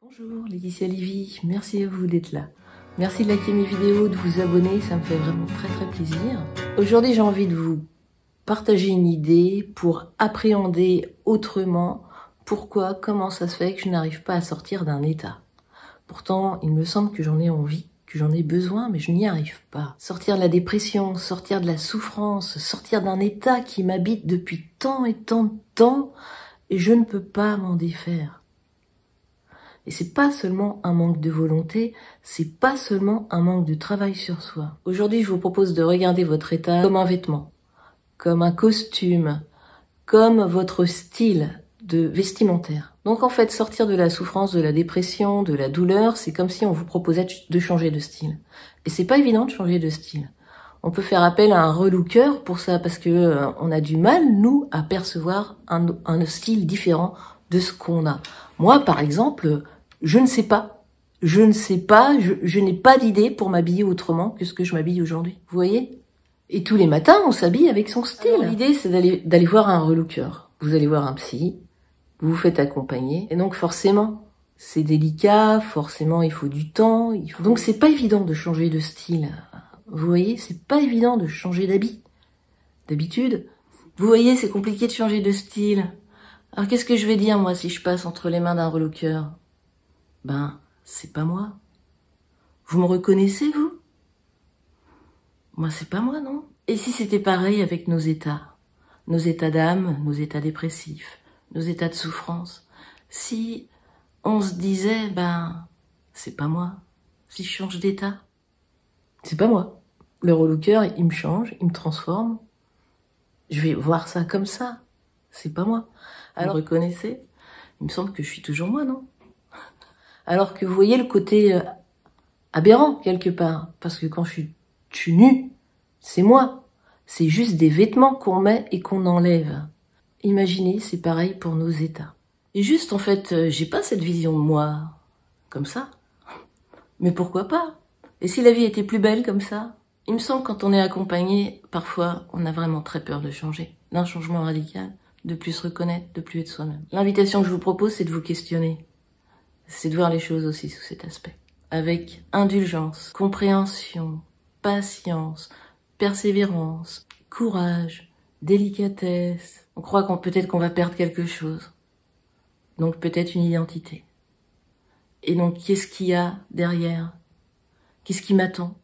Bonjour, Laetitia Lévy, merci à vous d'être là. Merci de liker mes vidéos, de vous abonner, ça me fait vraiment très plaisir. Aujourd'hui, j'ai envie de vous partager une idée pour appréhender autrement pourquoi, comment ça se fait que je n'arrive pas à sortir d'un état. Pourtant, il me semble que j'en ai envie, que j'en ai besoin, mais je n'y arrive pas. Sortir de la dépression, sortir de la souffrance, sortir d'un état qui m'habite depuis tant et tant de temps, et je ne peux pas m'en défaire. Et c'est pas seulement un manque de volonté, c'est pas seulement un manque de travail sur soi. Aujourd'hui, je vous propose de regarder votre état comme un vêtement, comme un costume, comme votre style de vestimentaire. Donc en fait, sortir de la souffrance, de la dépression, de la douleur, c'est comme si on vous proposait de changer de style. Et c'est pas évident de changer de style. On peut faire appel à un relooker pour ça, parce que on a du mal, nous, à percevoir un style différent de ce qu'on a. Moi, par exemple, je ne sais pas. Je n'ai pas d'idée pour m'habiller autrement que ce que je m'habille aujourd'hui. Vous voyez? Et tous les matins, on s'habille avec son style. L'idée, c'est d'aller voir un relooker. Vous allez voir un psy, vous vous faites accompagner. Et donc, forcément, c'est délicat, forcément, il faut du temps. Donc, c'est pas évident de changer de style. Vous voyez, c'est pas évident de changer d'habit. D'habitude, vous voyez, c'est compliqué de changer de style. Alors qu'est-ce que je vais dire, moi, si je passe entre les mains d'un relooker? Ben, c'est pas moi. Vous me reconnaissez, vous? Moi, c'est pas moi, non? Et si c'était pareil avec nos états d'âme, nos états dépressifs, nos états de souffrance? Si on se disait, ben, c'est pas moi. Si je change d'état, c'est pas moi. Le relooker, il me change, il me transforme. Je vais voir ça comme ça. C'est pas moi. Alors, vous reconnaissez? Il me semble que je suis toujours moi, non? Alors que vous voyez le côté aberrant, quelque part. Parce que quand je suis nue, c'est moi. C'est juste des vêtements qu'on met et qu'on enlève. Imaginez, c'est pareil pour nos états. Et juste, en fait, j'ai pas cette vision de moi comme ça. Mais pourquoi pas? Et si la vie était plus belle comme ça? Il me semble que quand on est accompagné, parfois, on a vraiment très peur de changer. D'un changement radical. De plus se reconnaître, de plus être soi-même. L'invitation que je vous propose, c'est de vous questionner. C'est de voir les choses aussi sous cet aspect. Avec indulgence, compréhension, patience, persévérance, courage, délicatesse. On croit peut-être qu'on va perdre quelque chose. Donc peut-être une identité. Et donc qu'est-ce qu'il y a derrière? Qu'est-ce qui m'attend?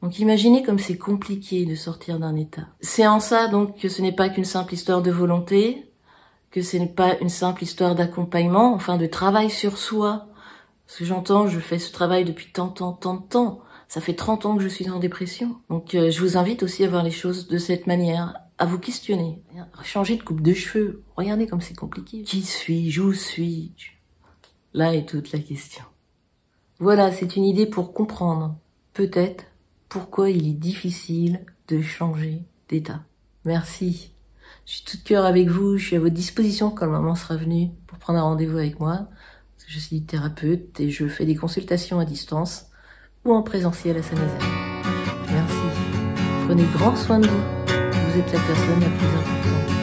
Donc imaginez comme c'est compliqué de sortir d'un état. C'est en ça donc que ce n'est pas qu'une simple histoire de volonté, que ce n'est pas une simple histoire d'accompagnement, enfin de travail sur soi. Parce que j'entends, je fais ce travail depuis tant de temps. Ça fait 30 ans que je suis en dépression. Donc je vous invite aussi à voir les choses de cette manière, à vous questionner. Changer de coupe de cheveux, regardez comme c'est compliqué. Qui suis-je? Où suis-je? Là est toute la question. Voilà, c'est une idée pour comprendre, peut-être, pourquoi il est difficile de changer d'état. Merci. Je suis tout de cœur avec vous, je suis à votre disposition quand le moment sera venu pour prendre un rendez-vous avec moi. Parce que je suis thérapeute et je fais des consultations à distance ou en présentiel à Saint-Nazaire. Merci. Prenez grand soin de vous. Vous êtes la personne la plus importante.